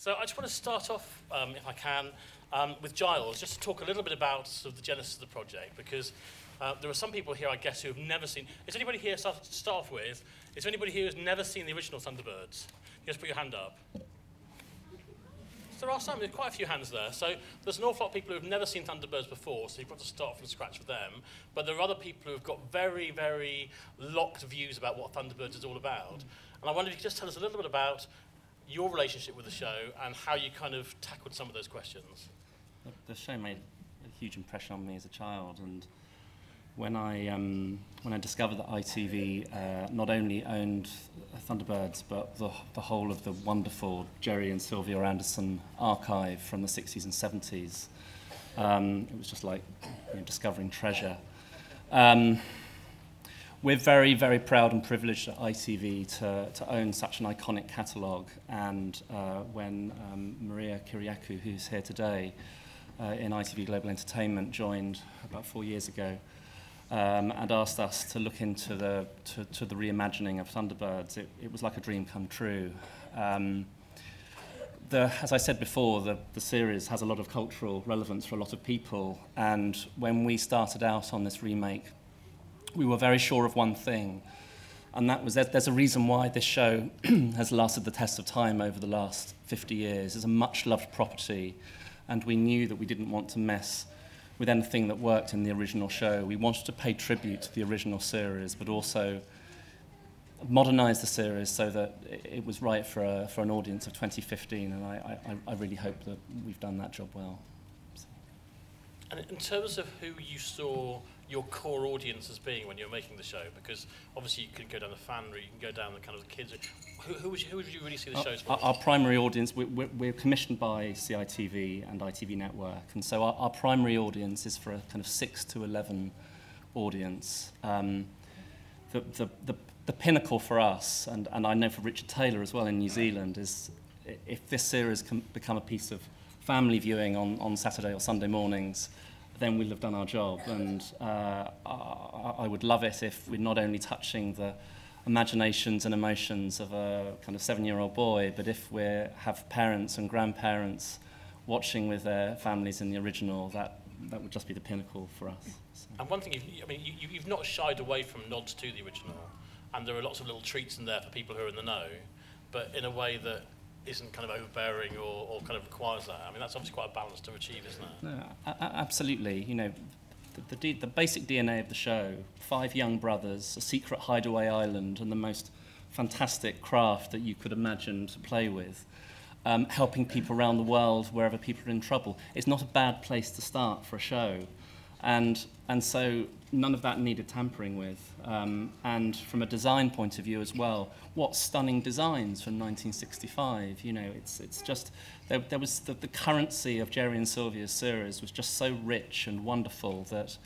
So I just want to start off, if I can, with Giles, just to talk a little bit about sort of the genesis of the project, because there are some people here, I guess, who have never seen... Is anybody here, to start off with, is there anybody here who's never seen the original Thunderbirds? Just put your hand up. So there are some, there's quite a few hands there. So there's an awful lot of people who have never seen Thunderbirds before, so you've got to start from scratch with them. But there are other people who have got very, very locked views about what Thunderbirds is all about. And I wonder if you could just tell us a little bit about your relationship with the show and how you kind of tackled some of those questions. The show made a huge impression on me as a child, and when I discovered that ITV not only owned Thunderbirds but the whole of the wonderful Jerry and Sylvia Anderson archive from the 60s and 70s, it was just like discovering treasure. We're very, very proud and privileged at ITV to own such an iconic catalogue, and when Maria Kyriakou, who's here today in ITV Global Entertainment, joined about 4 years ago and asked us to look into the reimagining of Thunderbirds, it was like a dream come true. As I said before, the series has a lot of cultural relevance for a lot of people, and when we started out on this remake, we were very sure of one thing, and that was that there's a reason why this show has lasted the test of time over the last 50 years. It's a much-loved property, and we knew that we didn't want to mess with anything that worked in the original show. We wanted to pay tribute to the original series, but also modernise the series so that it was right for an audience of 2015, and I really hope that we've done that job well. So. And in terms of who you saw your core audience as being when you were making the show, because obviously you could go down the fan route, you can go down the kind of the kids. Who would you really see the shows for? Our primary audience, we're commissioned by CITV and ITV Network, and so our primary audience is for a kind of 6 to 11 audience. The pinnacle for us, and I know for Richard Taylor as well in New Zealand, is if this series can become a piece of family viewing on Saturday or Sunday mornings, then we'll have done our job. And I would love it if we're not only touching the imaginations and emotions of a kind of 7-year-old boy, but if we have parents and grandparents watching with their families in the original, that would just be the pinnacle for us. So. And one thing, you've not shied away from nods to the original, and there are lots of little treats in there for people who are in the know, but in a way that isn't kind of overbearing or kind of requires that. I mean, that's obviously quite a balance to achieve, isn't it? No, absolutely. You know, the basic DNA of the show, 5 young brothers, a secret hideaway island, and the most fantastic craft that you could imagine to play with, helping people around the world wherever people are in trouble. It's not a bad place to start for a show. And so none of that needed tampering with. And from a design point of view as well, what stunning designs from 1965. You know, it's just, there was the currency of Jerry and Sylvia's series was just so rich and wonderful that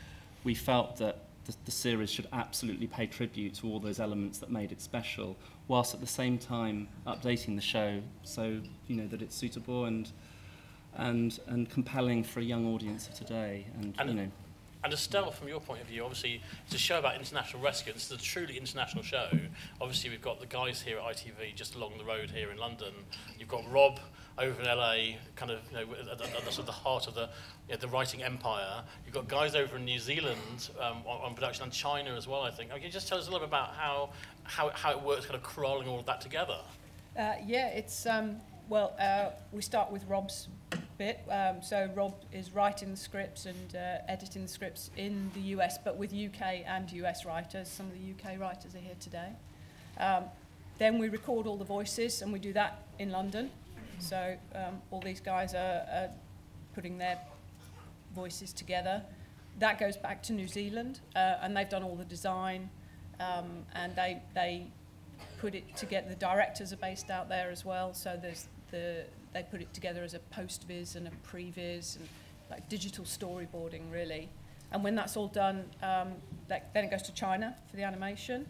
we felt that the series should absolutely pay tribute to all those elements that made it special, whilst at the same time updating the show so, you know, that it's suitable and compelling for a young audience of today. And you know. And Estelle, from your point of view, obviously, it's a show about international rescue. This is a truly international show. Obviously, we've got the guys here at ITV just along the road here in London. You've got Rob over in LA, kind of, you know, at the sort of the heart of the writing empire. You've got guys over in New Zealand on production, and China as well, I think. Can you just tell us a little bit about how it works, kind of crawling all of that together? Yeah, it's we start with Rob's bit. So Rob is writing the scripts and editing the scripts in the US, but with UK and US writers. Some of the UK writers are here today. Then we record all the voices, and we do that in London. So all these guys are putting their voices together. That goes back to New Zealand, and they've done all the design, and they put it together. The directors are based out there as well, so they put it together as a post-viz and a pre-viz, and like digital storyboarding, really. And when that's all done, then it goes to China for the animation.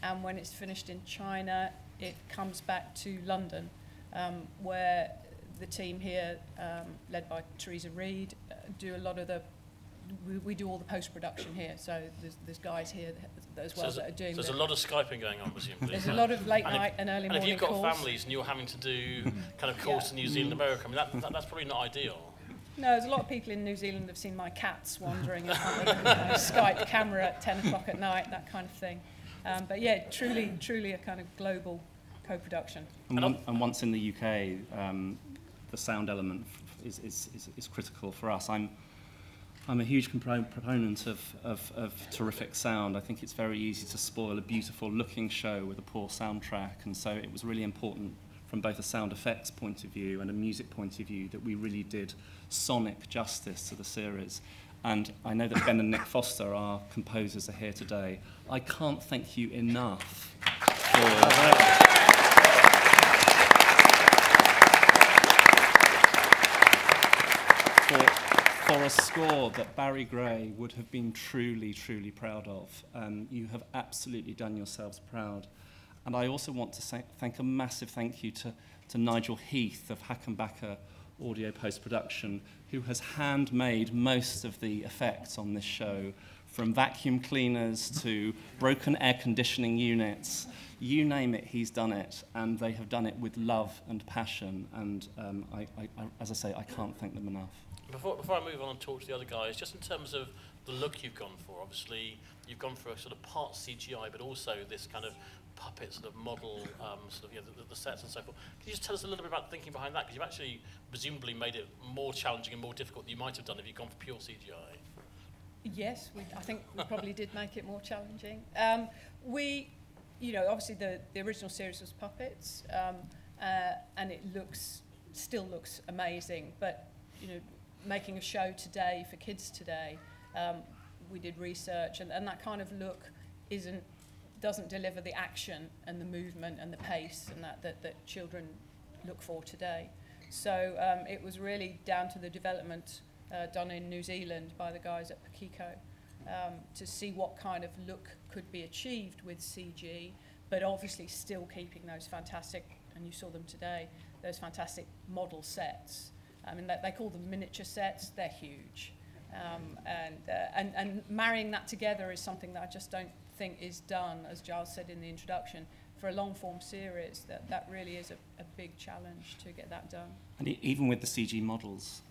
And when it's finished in China, it comes back to London, where the team here, led by Teresa Reid, do a lot of the we do all the post-production here, so there's guys here as well that are doing. So there's a lot of Skyping going on, presumably. There's a lot of late night and early morning calls. And if you've got families and you're having to do kind of calls to New Zealand, America, I mean that's probably not ideal. No, there's a lot of people in New Zealand that have seen my cats wandering in front of the Skype camera at 10 o'clock at night, that kind of thing. But yeah, truly a kind of global co-production. And once in the UK, the sound element is critical for us. I'm a huge proponent of terrific sound. I think it's very easy to spoil a beautiful looking show with a poor soundtrack, and so it was really important from both a sound effects point of view and a music point of view that we really did sonic justice to the series. And I know that Ben and Nick Foster, our composers, are here today. I can't thank you enough for a score that Barry Gray would have been truly, truly proud of. You have absolutely done yourselves proud. And I also want to thank a massive thank you to Nigel Heath of Hackenbacker Audio Post-Production, who has handmade most of the effects on this show, from vacuum cleaners to broken air conditioning units. You name it, he's done it, and they have done it with love and passion, and as I say, I can't thank them enough. Before I move on and talk to the other guys, just in terms of the look you've gone for, obviously you've gone for a sort of part CGI, but also this kind of puppet sort of model, sort of the sets and so forth. Can you just tell us a little bit about the thinking behind that? Because you've actually presumably made it more challenging and more difficult than you might have done if you'd gone for pure CGI. Yes, I think we probably did make it more challenging. Obviously the original series was puppets, and it still looks amazing. But making a show today for kids today, we did research, and that kind of look doesn't deliver the action and the movement and the pace and that children look for today. So it was really down to the development done in New Zealand by the guys at Pakiko to see what kind of look could be achieved with CG, but obviously still keeping those fantastic, and you saw them today, those fantastic model sets. I mean, they call them miniature sets, they're huge. And marrying that together is something that I just don't think is done, as Giles said in the introduction, for a long-form series. That really is a big challenge to get that done. And even with the CG models,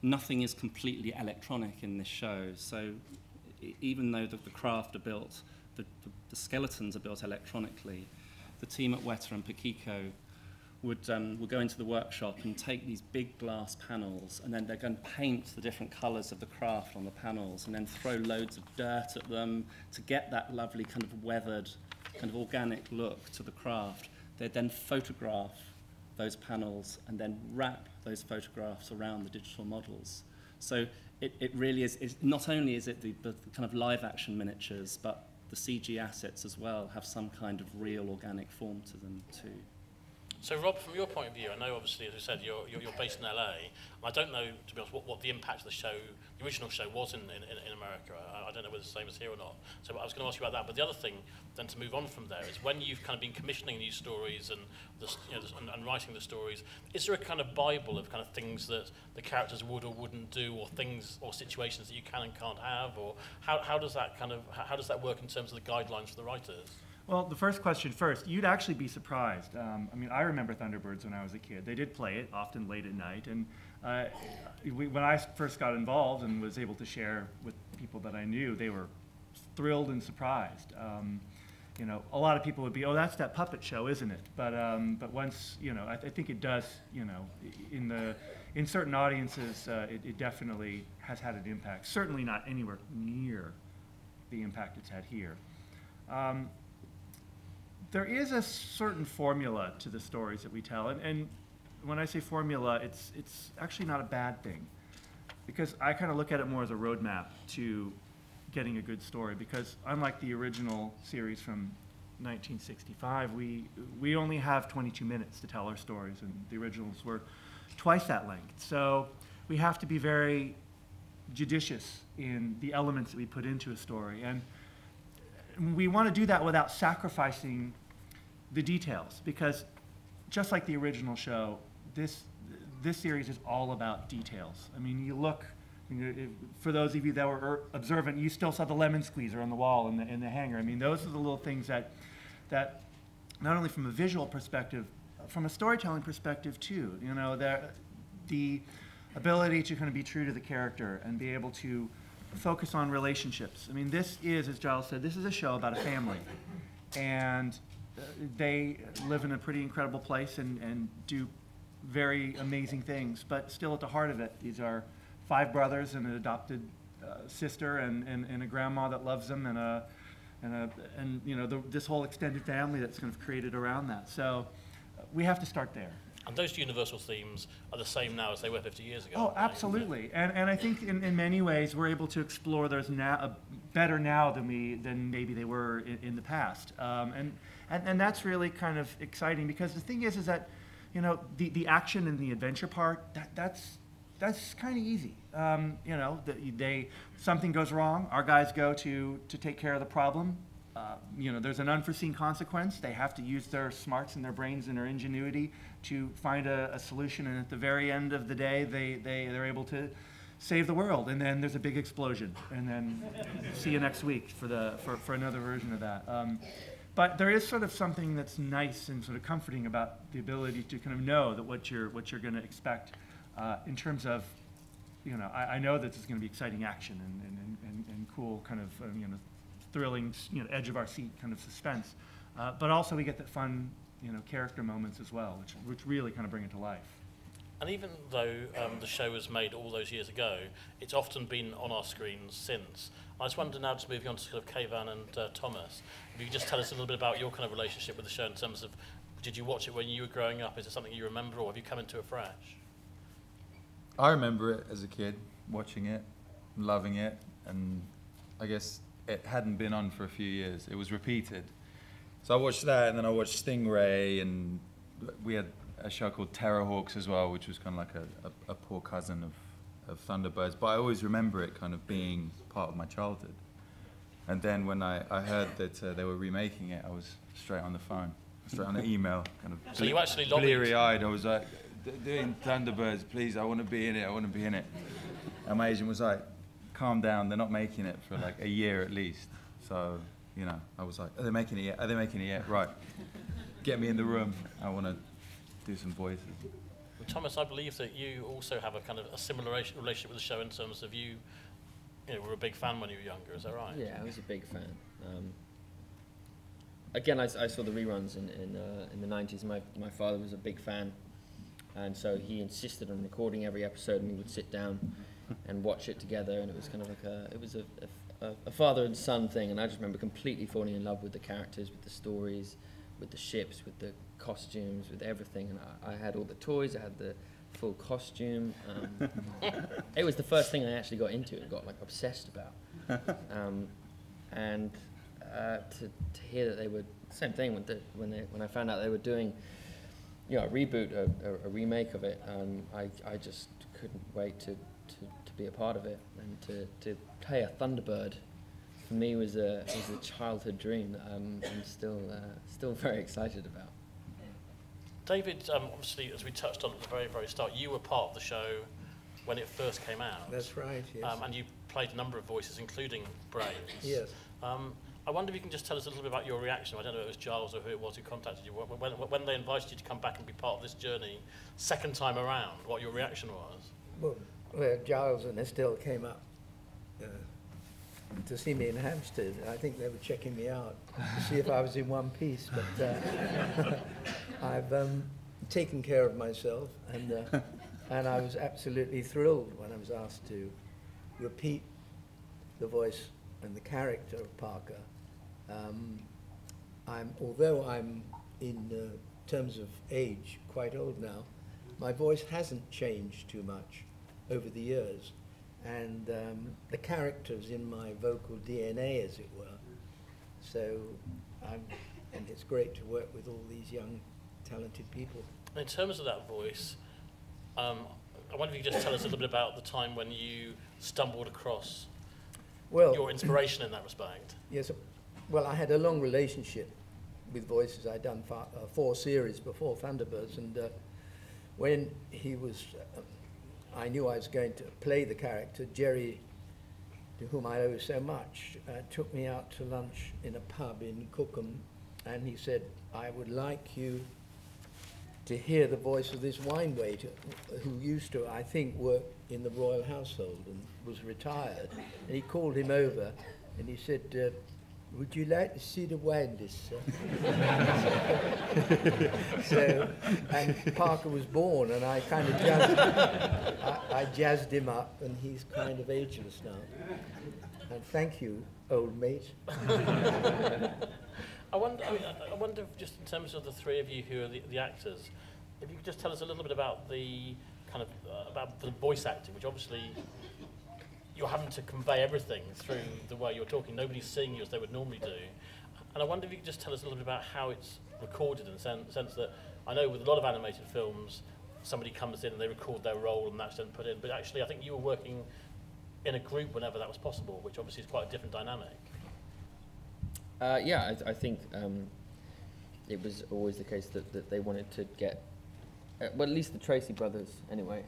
nothing is completely electronic in this show. So even though the craft are built, the skeletons are built electronically, the team at Weta and Pakiko would go into the workshop and take these big glass panels, and then they're going to paint the different colours of the craft on the panels, and then throw loads of dirt at them to get that lovely kind of weathered, kind of organic look to the craft. They'd then photograph those panels and then wrap those photographs around the digital models. So it really is not only is it the kind of live action miniatures, but the CG assets as well have some kind of real organic form to them too. So Rob, from your point of view, I know obviously, as you said, you're based in LA. I don't know, to be honest, what the impact of the show, the original show, was in America. I don't know whether it's the same as here or not. So I was going to ask you about that. But the other thing, then, to move on from there, is when you've kind of been commissioning these stories and and writing the stories, is there a kind of Bible of kind of things that the characters would or wouldn't do, or things or situations that you can and can't have, or how does that work in terms of the guidelines for the writers? Well, the first question first, you'd actually be surprised. I mean, I remember Thunderbirds when I was a kid. They did play it, often late at night. And when I first got involved and was able to share with people that I knew, they were thrilled and surprised. A lot of people would be, oh, that's that puppet show, isn't it? But once, I think it does, in certain audiences, it definitely has had an impact. Certainly not anywhere near the impact it's had here. There is a certain formula to the stories that we tell, and when I say formula, it's actually not a bad thing, because I kind of look at it more as a roadmap to getting a good story, because unlike the original series from 1965, we only have 22 minutes to tell our stories, and the originals were twice that length. So we have to be very judicious in the elements that we put into a story, and we want to do that without sacrificing the details, because just like the original show, this series is all about details. I mean, you look For those of you that were observant, you still saw the lemon squeezer on the wall in the hangar. I mean, those are the little things that not only from a visual perspective, from a storytelling perspective too, the ability to kind of be true to the character and be able to focus on relationships. I mean, this is, as Giles said, this is a show about a family. And they live in a pretty incredible place and do very amazing things. But still at the heart of it, these are 5 brothers and an adopted sister and a grandma that loves them and this whole extended family that's kind of created around that. So we have to start there. And those universal themes are the same now as they were 50 years ago. Oh, absolutely. And I think in many ways we're able to explore those better now than maybe they were in the past. And that's really kind of exciting, because the thing is that, the action and the adventure part, that's kind of easy. Something goes wrong, our guys go to take care of the problem. There's an unforeseen consequence. They have to use their smarts and their brains and their ingenuity to find a solution, and at the very end of the day, they're able to save the world. And then there's a big explosion, and then see you next week for another version of that. But there is sort of something that's nice and sort of comforting about the ability to kind of know that what you're going to expect in terms of, I know that there's going to be exciting action and cool kind of thrilling, edge of our seat kind of suspense. But also we get the fun, character moments as well, which really kind of bring it to life. And even though the show was made all those years ago, it's often been on our screens since. I just wonder now, just moving on to sort of Kayvan and Thomas, if you could just tell us a little bit about your kind of relationship with the show in terms of, did you watch it when you were growing up? Is it something you remember, or have you come into it fresh? I remember it as a kid, watching it, loving it, and I guess it hadn't been on for a few years. It was repeated. So I watched that, and then I watched Stingray, and we had a show called Terrorhawks as well, which was kind of like a poor cousin of Thunderbirds. But I always remember it kind of being part of my childhood. And then when I heard that they were remaking it, I was straight on the phone, straight on the email, kind of so you actually lobbied? Bleary-eyed. I was like, doing Thunderbirds, please, I want to be in it, I want to be in it. And my agent was like, calm down, they're not making it for like a year at least. So, I was like, are they making it yet? Are they making it yet? Right. Get me in the room. I want to do some voices. Well, Thomas, I believe that you also have a kind of a similar relationship with the show in terms of you were a big fan when you were younger, is that right? Yeah, I was a big fan. Again, I saw the reruns in the 90s. My father was a big fan, and so he insisted on recording every episode, and we would sit down and watch it together, and it was kind of like a father and son thing. And I just remember completely falling in love with the characters, with the stories, with the ships, with the costumes, with everything. And I had all the toys, I had the full costume. It was the first thing I actually got into and got like obsessed about. And to hear that they were, same thing when I found out they were doing a reboot, a remake of it, I just couldn't wait to be a part of it, and to play a Thunderbird for me was a childhood dream that I'm still very excited about. David, obviously, as we touched on at the very, very start, you were part of the show when it first came out. That's right, yes. And you played a number of voices, including Brains. Yes. I wonder if you can just tell us a little bit about your reaction. I don't know if it was Giles or who it was who contacted you. When they invited you to come back and be part of this journey second time around, what your reaction was? Well, Giles and Estelle came up to see me in Hampstead. I think they were checking me out to see if I was in one piece. But I've taken care of myself, and I was absolutely thrilled when I was asked to repeat the voice and the character of Parker. Although I'm in terms of age quite old now, my voice hasn't changed too much over the years, and the character's in my vocal DNA, as it were. So, and it's great to work with all these young, talented people. In terms of that voice, I wonder if you could just tell us a little bit about the time when you stumbled across your inspiration in that respect. Yes, well, I had a long relationship with voices. I'd done 4 series before Thunderbirds, and when he was I knew I was going to play the character, Jerry, to whom I owe so much, took me out to lunch in a pub in Cookham, and he said, I would like you to hear the voice of this wine waiter who used to, I think, work in the royal household and was retired. And he called him over and he said, would you like to see the wine list, sir? So, and Parker was born, and I kind of I jazzed him up, and he's kind of ageless now. And thank you, old mate. I wonder if just in terms of the three of you who are the actors, if you could just tell us a little bit about the kind of about the voice acting, which obviously you're having to convey everything through the way you're talking. Nobody's seeing you as they would normally do. And I wonder if you could just tell us a little bit about how it's recorded, in the sense that I know with a lot of animated films, somebody comes in and they record their role and that's then put in. But actually, I think you were working in a group whenever that was possible, which obviously is quite a different dynamic. Yeah, I think it was always the case that they wanted to get, well, at least the Tracy brothers anyway,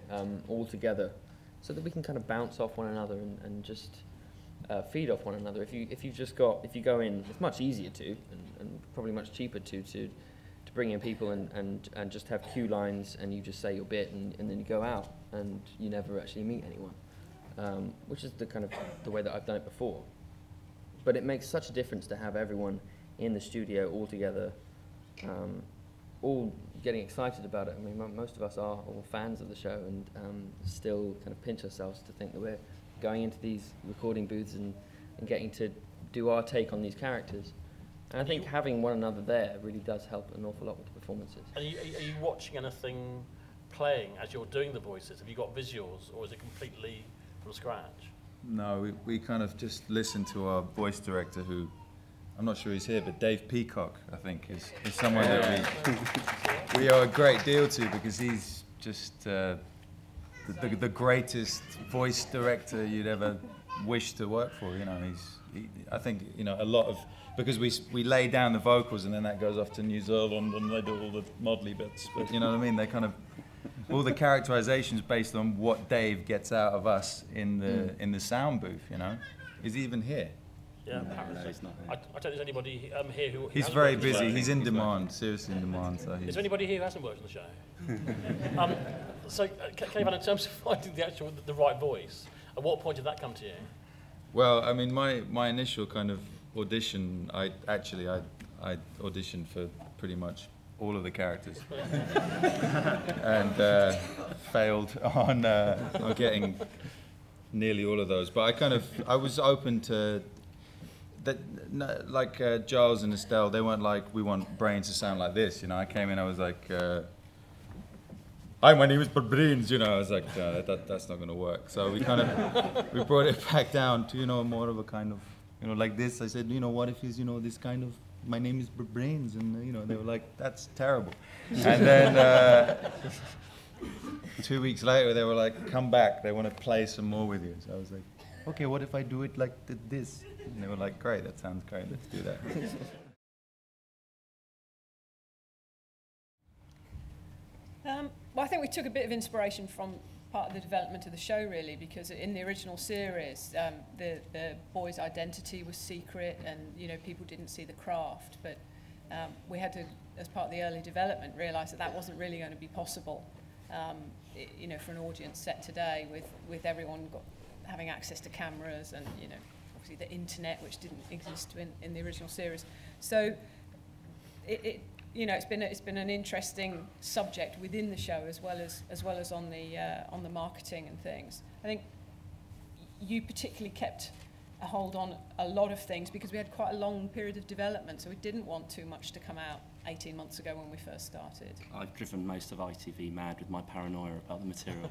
all together, so that we can kind of bounce off one another and just feed off one another. If you go in, it's much easier to, and probably much cheaper to bring in people and just have cue lines, and you just say your bit and then you go out and you never actually meet anyone, which is the kind of the way that I've done it before. But it makes such a difference to have everyone in the studio all together, all getting excited about it. I mean, most of us are all fans of the show, and still kind of pinch ourselves to think that we're going into these recording booths and getting to do our take on these characters. And I think having one another there really does help an awful lot with the performances. Are you watching anything playing as you're doing the voices? Have you got visuals, or is it completely from scratch? No, we kind of just listen to our voice director, who, I'm not sure he's here, but Dave Peacock, I think, is someone that we owe a great deal to, because he's just the greatest voice director you'd ever wish to work for. You know, I think, you know, a lot of, because we lay down the vocals and then that goes off to New Zealand and they do all the modelly bits, but you know what I mean? They kind of, all the characterizations based on what Dave gets out of us in the sound booth, you know. Is he even here? Yeah, No, he's not here. I don't think there's anybody here who He's hasn't very worked on the busy. show. He's in demand, seriously in demand. So Is there anybody here who hasn't worked on the show? So, Kayvan, in terms of finding the right voice, at what point did that come to you? Well, I mean, my initial kind of audition, I auditioned for pretty much all of the characters, and failed on getting nearly all of those. But I was open to that. Like Giles and Estelle, they weren't like, we want Brains to sound like this. You know, I came in, I was like, hi, my name is Brains. You know, I was like, that's not going to work. So we we brought it back down to, you know, more of a kind of, you know, like this. I said, you know, what if he's, you know, this kind of, my name is Brains, and you know, they were like, that's terrible. And then 2 weeks later, they were like, come back, they want to play some more with you. So I was like, okay, what if I do it like this? And they were like, great, that sounds great, let's do that. Well, I think we took a bit of inspiration from part of the development of the show, really, because in the original series, the boy's identity was secret, and you know, people didn't see the craft. But we had to, as part of the early development, realise that that wasn't really going to be possible. You know, for an audience set today, with everyone having access to cameras, and you know, obviously the internet, which didn't exist in the original series. So you know, it's been an interesting subject within the show, as well as on the marketing and things. I think you particularly kept a hold on a lot of things because we had quite a long period of development, so we didn't want too much to come out 18 months ago when we first started. I've driven most of ITV mad with my paranoia about the material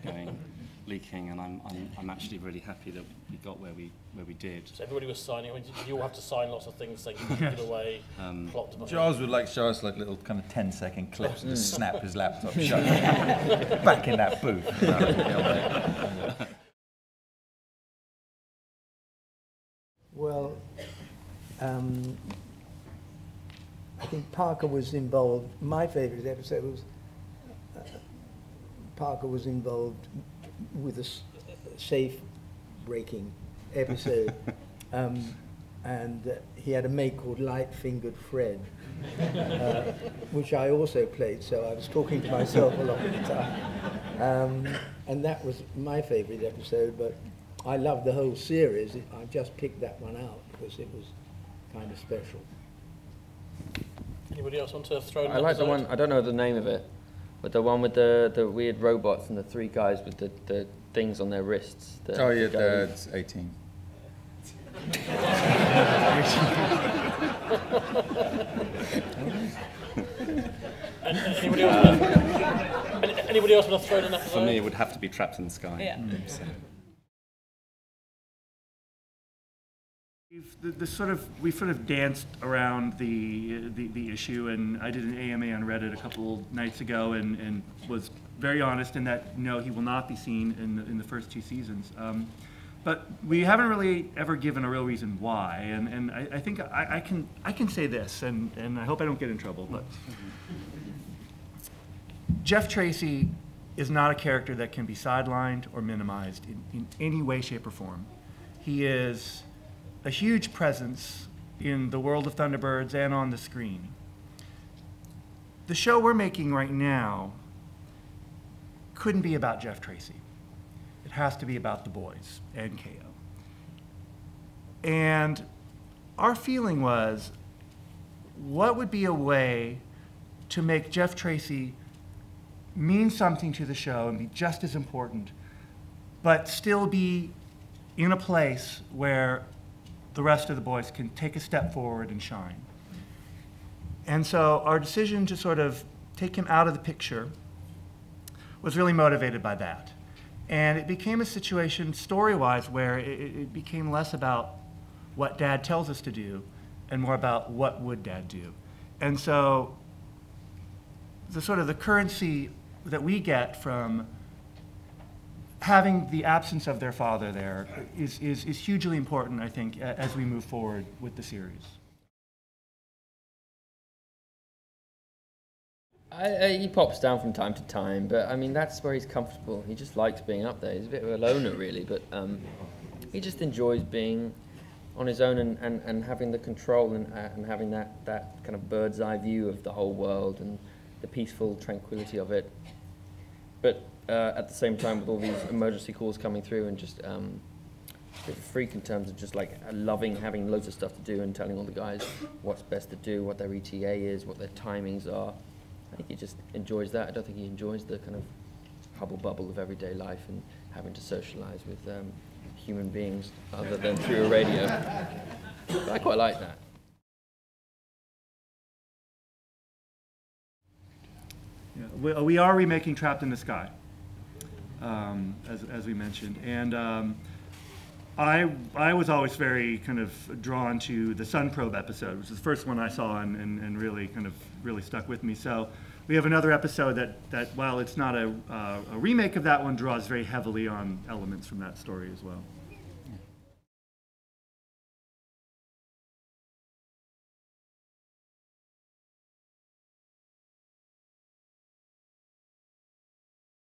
leaking, and I'm actually really happy that we got where we did. So everybody was signing. I mean, did you all have to sign lots of things saying you can give it away? Plot to Giles would like show us like little kind of 10-second clips and just snap his laptop shut. Back in that booth. Well, I think Parker was involved. My favourite episode was Parker was involved with a safe breaking episode. And he had a mate called Light-Fingered Fred, which I also played, so I was talking to myself a lot of the time. And that was my favourite episode, but I loved the whole series. I just picked that one out because it was kind of special. Anybody else want to throw in I like the one, I don't know the name of it, but the one with the weird robots and the three guys with the things on their wrists. Oh yeah, that's 18. Anybody else want to throw in an episode? For me, it would have to be Trapped in the Sky. Yeah. So. We've sort of danced around the issue, and I did an AMA on Reddit a couple nights ago, and was very honest in that no, he will not be seen in the first 2 seasons. But we haven't really ever given a real reason why, and I think I can say this, and I hope I don't get in trouble, but Jeff Tracy is not a character that can be sidelined or minimized in any way, shape, or form. He is a huge presence in the world of Thunderbirds and on the screen. The show we're making right now couldn't be about Jeff Tracy. It has to be about the boys and KO. And our feeling was, what would be a way to make Jeff Tracy mean something to the show and be just as important, but still be in a place where the rest of the boys can take a step forward and shine. And so our decision to sort of take him out of the picture was really motivated by that. And it became a situation, story-wise, where it became less about what Dad tells us to do and more about what would Dad do. And so the sort of the currency that we get from having the absence of their father there is hugely important, I think, as we move forward with the series. He pops down from time to time, but I mean, that's where he's comfortable. He just likes being up there. He's a bit of a loner, really, but he just enjoys being on his own and having the control and having that kind of bird's eye view of the whole world and the peaceful tranquility of it. But at the same time, with all these emergency calls coming through and just a bit of a freak in terms of just like loving having loads of stuff to do and telling all the guys what's best to do, what their ETA is, what their timings are. I think he just enjoys that. I don't think he enjoys the kind of hubble bubble of everyday life and having to socialize with human beings other than through a radio. But I quite like that. Yeah, we are remaking Trapped in the Sky, as we mentioned, and I was always very kind of drawn to the Sun Probe episode, which is the first one I saw and really kind of really stuck with me. So we have another episode that while it's not a remake of that one, draws very heavily on elements from that story as well.